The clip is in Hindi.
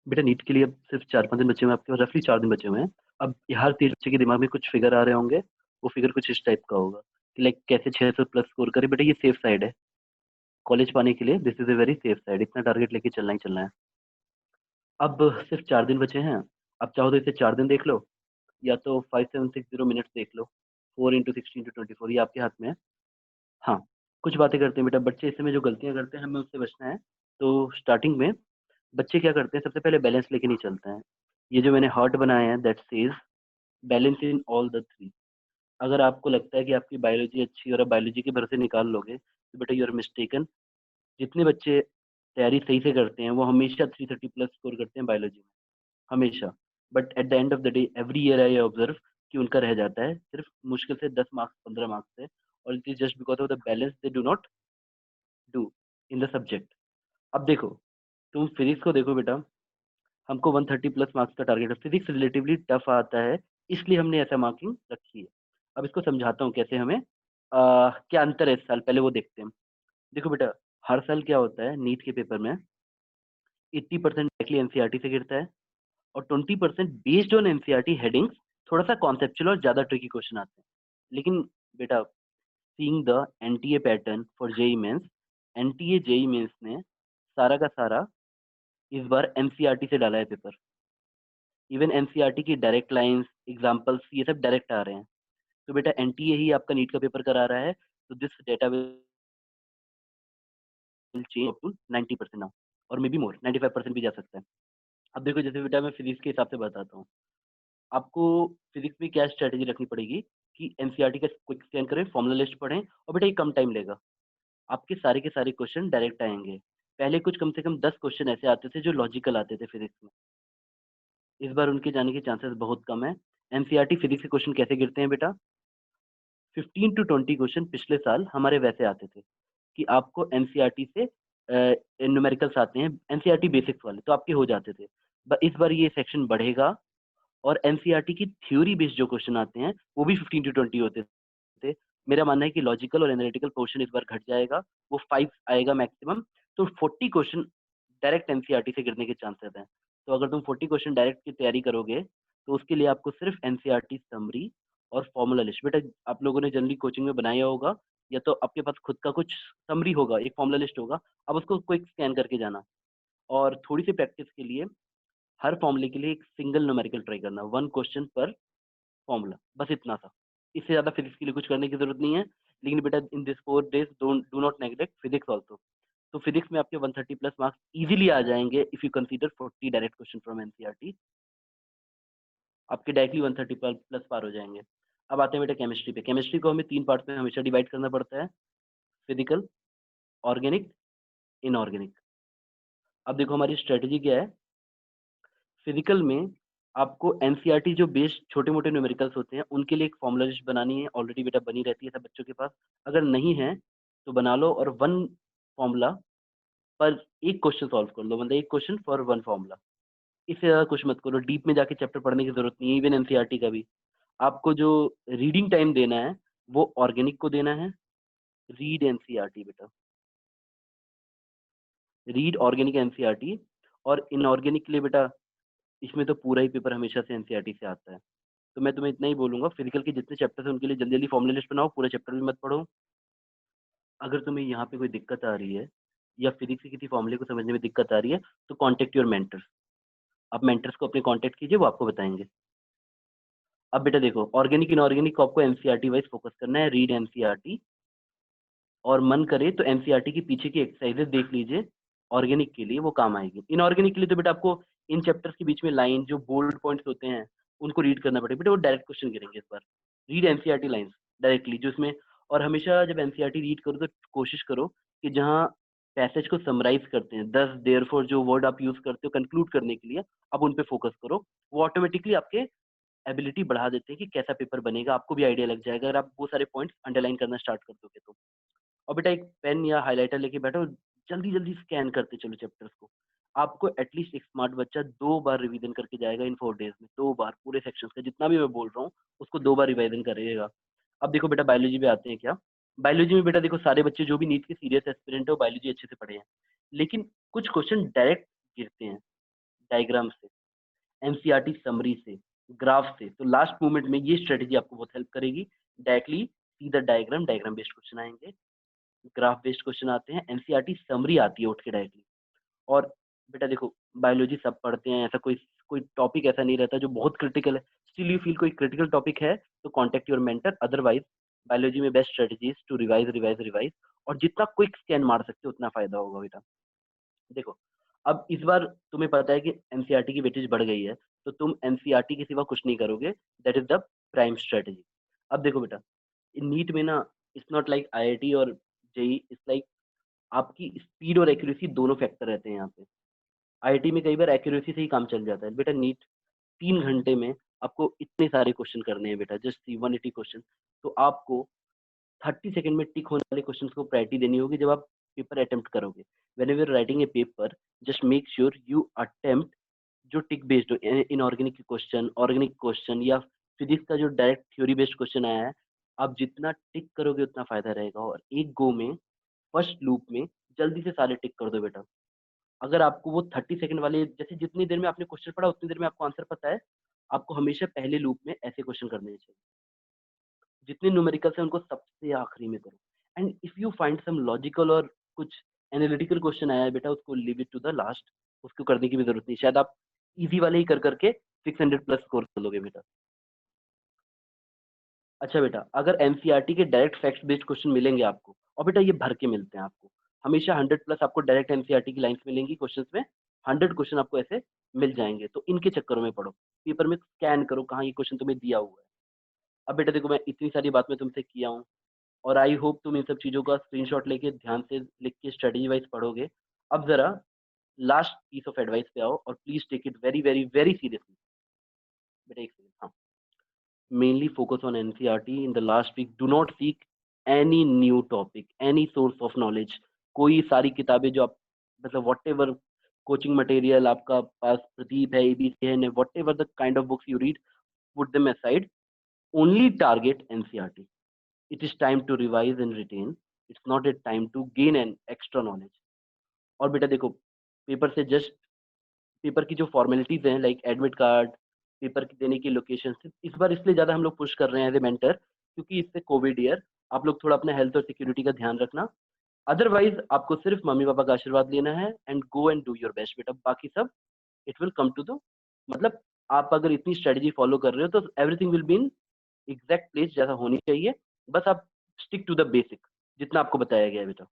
बेटा नीट के लिए अब सिर्फ 4-5 दिन बचे हुए हैं आपके पास, रफली 4 दिन बचे हुए हैं। अब हर तेज बच्चे के दिमाग में कुछ फिगर आ रहे होंगे, वो फिगर कुछ इस टाइप का होगा कि लाइक कैसे 600 प्लस स्कोर करे। बेटा ये सेफ साइड है कॉलेज पाने के लिए, this is a very safe side, इतना टारगेट लेके चलना ही चलना है। अब सिर्फ 4 दिन बचे हैं। अब चाहो तो इसे 4 दिन देख लो, या तो 5760 मिनट्स देख लो, 4 × 16 × 24, ये आपके हाथ में है। हाँ, कुछ बातें करते हैं बेटा बच्चे इस समय जो गलतियां करते हैं, हमें उससे बचना है। तो स्टार्टिंग में बच्चे क्या करते हैं, सबसे पहले बैलेंस लेके नहीं चलते हैं। ये जो मैंने हार्ट बनाए हैं that says balance in all the three. अगर आपको लगता है कि आपकी बायोलॉजी अच्छी है और आप बायोलॉजी के भरोसे निकाल लोगे, तो बेटा यू आर मिस्टेकन। जितने बच्चे तैयारी सही से करते हैं वो हमेशा 330 प्लस स्कोर करते हैं बायोलॉजी में, हमेशा। But at the end of the day every year I observe कि उनका रह जाता है सिर्फ मुश्किल से 10 मार्क्स 15 मार्क्स से, और it is just because of the balance they do not do in the subject. अब देखो, तुम फिजिक्स को देखो बेटा, हमको 130 प्लस मार्क्स का टारगेट है। फिजिक्स रिलेटिवली टफ आता है, इसलिए हमने ऐसा मार्किंग रखी है। अब इसको समझाता हूँ कैसे हमें क्या अंतर है इस साल, पहले वो देखते हैं। देखो बेटा, हर साल क्या होता है नीट के पेपर में, 80% डायरेक्टली एनसीईआरटी से गिरता है, और 20% बेस्ड ऑन एनसीईआरटी हेडिंग्स, थोड़ा सा कॉन्सेप्चुअल और ज्यादा ट्रिकी क्वेश्चन आते हैं। लेकिन बेटा, seeing the NTA pattern for JEE Mains, NTA JEE Mains ने सारा का सारा इस बार एनसीईआरटी से डाला है पेपर। इवन एनसीईआरटी की डायरेक्ट लाइंस, एग्जांपल्स, ये सब डायरेक्ट आ रहे हैं। तो बेटा एनटीए ही आपका नीट का पेपर करा रहा है, तो this data will change up to 90% now, और मे बी मोर, 95% भी जा सकता है। अब देखो, जैसे बेटा मैं फिजिक्स के हिसाब से बताता हूँ आपको। फिजिक्स में क्या स्ट्रेटेजी रखनी पड़ेगी कि एनसीईआरटी का क्विक स्कैन करें, फॉर्मूला लिस्ट पढ़ें, और बेटा ये कम टाइम लेगा। आपके सारे के सारे क्वेश्चन डायरेक्ट आएंगे। पहले कुछ कम से कम 10 क्वेश्चन ऐसे आते थे जो लॉजिकल आते थे फिजिक्स में, इस बार उनके जाने के चांसेस बहुत कम है। एनसीईआरटी फिजिक्स के क्वेश्चन कैसे गिरते हैं बेटा, 15 to 20 क्वेश्चन पिछले साल हमारे वैसे आते थे कि आपको एनसीईआरटी से न्यूमेरिकल्स आते हैं, एनसीईआरटी बेसिक्स वाले तो आपके हो जाते थे। इस बार ये सेक्शन बढ़ेगा, और एनसीईआरटी की थ्योरी बेस्ड जो क्वेश्चन आते हैं वो भी 15 to 20 होते थे। मेरा मानना है कि लॉजिकल और एनालिटिकल पोर्शन इस बार घट जाएगा, वो 5 आएगा मैक्सिमम। तो 40 क्वेश्चन डायरेक्ट एनसीईआरटी से गिरने के चांसेस हैं। तो अगर तुम 40 क्वेश्चन डायरेक्ट की तैयारी करोगे, तो उसके लिए आपको सिर्फ एनसीईआरटी समरी और फॉर्मूला लिस्ट, बेटा आप लोगों ने जनरली कोचिंग में बनाया होगा, या तो आपके पास खुद का कुछ समरी होगा, एक फॉर्मूला लिस्ट होगा, अब उसको क्विक स्कैन करके जाना। और थोड़ी सी प्रैक्टिस के लिए हर फॉर्मूले के लिए एक सिंगल न्यूमेरिकल ट्राई करना, 1 क्वेश्चन पर फॉर्मूला, बस इतना सा। इससे ज्यादा फिजिक्स के लिए कुछ करने की जरूरत नहीं है। लेकिन बेटा in this 4 days don't do not neglect physics also. तो फिजिक्स में आपके 130 प्लस मार्क्स इजीली आ जाएंगे if you consider 40 direct question from NCERT, आपके डायरेक्टली 130 प्लस पार हो जाएंगे। अब आते हैं बेटा केमिस्ट्री पे। केमिस्ट्री को हमें 3 पार्ट में हमेशा डिवाइड करना पड़ता है, फिजिकल, ऑर्गेनिक, इनऑर्गेनिक। अब देखो हमारी स्ट्रेटेजी क्या है। फिजिकल में आपको एनसीईआरटी जो बेस्ड छोटे मोटे न्यूमेरिकल्स होते हैं उनके लिए एक फॉर्मूला लिस्ट बनानी है, ऑलरेडी बेटा बनी रहती है सब बच्चों के पास। अगर नहीं है तो बना लो, और 1 फॉर्मूला पर एक क्वेश्चन सॉल्व कर लो, मतलब 1 क्वेश्चन फॉर 1 फॉर्मूला। इससे ज्यादा कुछ मत करो, डीप में जाके चैप्टर पढ़ने की जरूरत नहीं है। इवन एनसीईआरटी का भी आपको जो रीडिंग टाइम देना है वो ऑर्गेनिक को देना है। रीड एनसीईआरटी बेटा, रीड ऑर्गेनिक एनसीईआरटी। और इनऑर्गेनिक के लिए बेटा, इसमें तो पूरा ही पेपर हमेशा से एनसीईआरटी से आता है। तो मैं तुम्हें इतना ही बोलूंगा, फिजिकल के जितने चैप्टर्स हैं उनके लिए जल्दी जल्दी फॉर्मूला लिस्ट बनाओ, पूरा चैप्टर भी मत पढ़ो। अगर तुम्हें यहाँ पे कोई दिक्कत आ रही है, या फिजिक्स के किसी फॉर्मूले को समझने में दिक्कत आ रही है, तो कॉन्टेक्ट योर मेंटर्स। आप मेंटर्स को अपने कॉन्टेक्ट कीजिए, वो आपको बताएंगे। अब बेटा देखो, ऑर्गेनिक इनऑर्गेनिक को आपको एनसीईआरटी वाइज फोकस करना है, रीड एनसीईआरटी। और मन करे तो एनसीईआरटी के पीछे की एक्सरसाइजेस देख लीजिए, ऑर्गेनिक के लिए वो काम आएगी। इनऑर्गेनिक के लिए तो बेटा आपको इन चैप्टर्स के बीच में लाइन जो बोल्ड पॉइंट्स होते हैं उनको रीड करना पड़ेगा बेटा, वो डायरेक्ट क्वेश्चन गिरेंगे इस बार। रीड एनसीईआरटी लाइंस डायरेक्टली जो इसमें। और हमेशा जब एनसीईआरटी रीड करो तो कोशिश करो कि जहाँ पैसेज को समराइज करते हैं, दस देयरफॉर जो वर्ड आप यूज करते हो कंक्लूड करने के लिए, अब उन पे फोकस करो। वो ऑटोमेटिकली आपके एबिलिटी बढ़ा देते हैं कि कैसा पेपर बनेगा, आपको भी आइडिया लग जाएगा अगर आप वो सारे पॉइंट्स अंडरलाइन करना स्टार्ट कर दोगे तो। और बेटा एक पेन या हाइलाइटर लेके बैठो, जल्दी जल्दी स्कैन करते चलो चैप्टर्स को। आपको एटलीस्ट एक स्मार्ट बच्चा 2 बार रिवीजन करके जाएगा इन 4 days में, 2 बार पूरे सेक्शंस का जितना भी मैं बोल रहा हूँ उसको 2 बार रिवीजन करिएगा। अब देखो बेटा बायोलॉजी में आते हैं क्या। बायोलॉजी में बेटा देखो, सारे बच्चे जो भी नीट के सीरियस एस्पिरेंट है वो बायोलॉजी अच्छे से पढ़े हैं, लेकिन कुछ क्वेश्चन डायरेक्ट गिरते हैं, डायग्राम से, एनसीईआरटी समरी से, ग्राफ से। तो लास्ट मोमेंट में ये स्ट्रेटजी आपको बहुत हेल्प करेगी। Directly see the diagram, diagram based question आएँगे, ग्राफ बेस्ड क्वेश्चन आते हैं, एनसीईआरटी समरी आती है उठ के डायरेक्टली। और बेटा देखो, बायोलॉजी सब पढ़ते हैं, ऐसा कोई कोई टॉपिक ऐसा नहीं रहता जो बहुत क्रिटिकल है। स्टिल यू फील कोई क्रिटिकल टॉपिक है तो contact your mentor, otherwise biology में best strategy is to revise, revise, revise, और जितना क्विक स्कैन मार सकते हो उतना फ़ायदा होगा बेटा। देखो, अब इस बार तुम्हें पता है कि एनसीईआरटी की वेटेज बढ़ गई है, तो तुम एनसीईआरटी के सिवा कुछ नहीं करोगे, that is the prime strategy. अब देखो बेटा, नीट में ना, इट्स नॉट लाइक आईआईटी और जेईई, इट्स लाइक आपकी स्पीड और एक्यूरेसी दोनों फैक्टर रहते हैं यहाँ पे। आईआईटी में कई बार एक्यूरेसी से ही काम चल जाता है। बेटा नीट 3 घंटे में आपको इतने सारे क्वेश्चन करने हैं बेटा, जस्ट सी 180 क्वेश्चन। तो आपको 30 सेकंड में टिक होने वाले क्वेश्चंस को प्रायोरिटी देनी होगी जब आप पेपर अटेम्प्ट करोगे। Whenever you are writing a paper, just make sure you attempt जो टिक बेस्ड हो, इनऑर्गेनिक क्वेश्चन, ऑर्गेनिक क्वेश्चन, या फिजिक्स का जो डायरेक्ट थ्योरी बेस्ड क्वेश्चन आया है, आप जितना टिक करोगे उतना फायदा रहेगा। और एक गो में फर्स्ट लूप में जल्दी से सारे टिक कर दो बेटा। अगर आपको वो 30 सेकंड वाले, जैसे जितनी देर में आपने क्वेश्चन पढ़ा उतनी देर में आपको आंसर पता है, आपको हमेशा पहले लूप में ऐसे क्वेश्चन करने चाहिए। जितने न्यूमेरिकल्स हैं उनको सबसे आखिरी में करो। And if you find some logical और कुछ एनालिटिकल क्वेश्चन आया है बेटा, उसको leave it to the last, उसको करने की भी जरूरत नहीं। शायद आप इजी वाले ही कर करके 600 प्लस स्कोर कर लोगे बेटा। अच्छा बेटा, अगर एनसीईआरटी के डायरेक्ट फैक्ट्स बेस्ड क्वेश्चन मिलेंगे आपको, और बेटा ये भर के मिलते हैं आपको, हमेशा 100 प्लस आपको डायरेक्ट एनसीईआरटी की लाइन्स मिलेंगी क्वेश्चंस में, 100 क्वेश्चन आपको ऐसे मिल जाएंगे। तो इनके चक्करों में पढ़ो, पेपर में स्कैन करो कहाँ ये क्वेश्चन तुम्हें दिया हुआ है। अब बेटा देखो, मैं इतनी सारी बात मैं तुमसे किया हूँ, और आई होप तुम इन सब चीज़ों का स्क्रीनशॉट लेके ध्यान से लिख के स्ट्रेटेजी वाइज पढ़ोगे। अब ज़रा लास्ट पीस ऑफ एडवाइस पे आओ, और please take it very, very, very seriously. बेटा एक सेकंड, हाँ। Mainly focus on NCERT in the last week, do not seek any new topic, any source of knowledge. कोई सारी किताबें जो आप, मतलब व्हाटएवर कोचिंग मटेरियल आपका पास, प्रदीप है, एबीसी है, whatever the kind of books you read, put them aside, only target NCERT. It is time to revise and retain. It's not a time to gain an extra knowledge. और बेटा देखो, पेपर से जस्ट, पेपर की जो फॉर्मेलिटीज हैं लाइक एडमिट कार्ड, पेपर की देने की लोकेशन, इस बार इसलिए ज़्यादा हम लोग पुश कर रहे हैं एज ए मेंटर, क्योंकि इससे कोविड ईयर, आप लोग थोड़ा अपना हेल्थ और सिक्योरिटी का ध्यान रखना। अदरवाइज आपको सिर्फ मम्मी पापा का आशीर्वाद लेना है, and go and do your best बेटा। बाकी सब it will come to the, मतलब आप अगर इतनी स्ट्रेटजी फॉलो कर रहे हो तो everything will be in exact place जैसा होनी चाहिए। बस आप स्टिक टू द बेसिक, जितना आपको बताया गया है बेटा।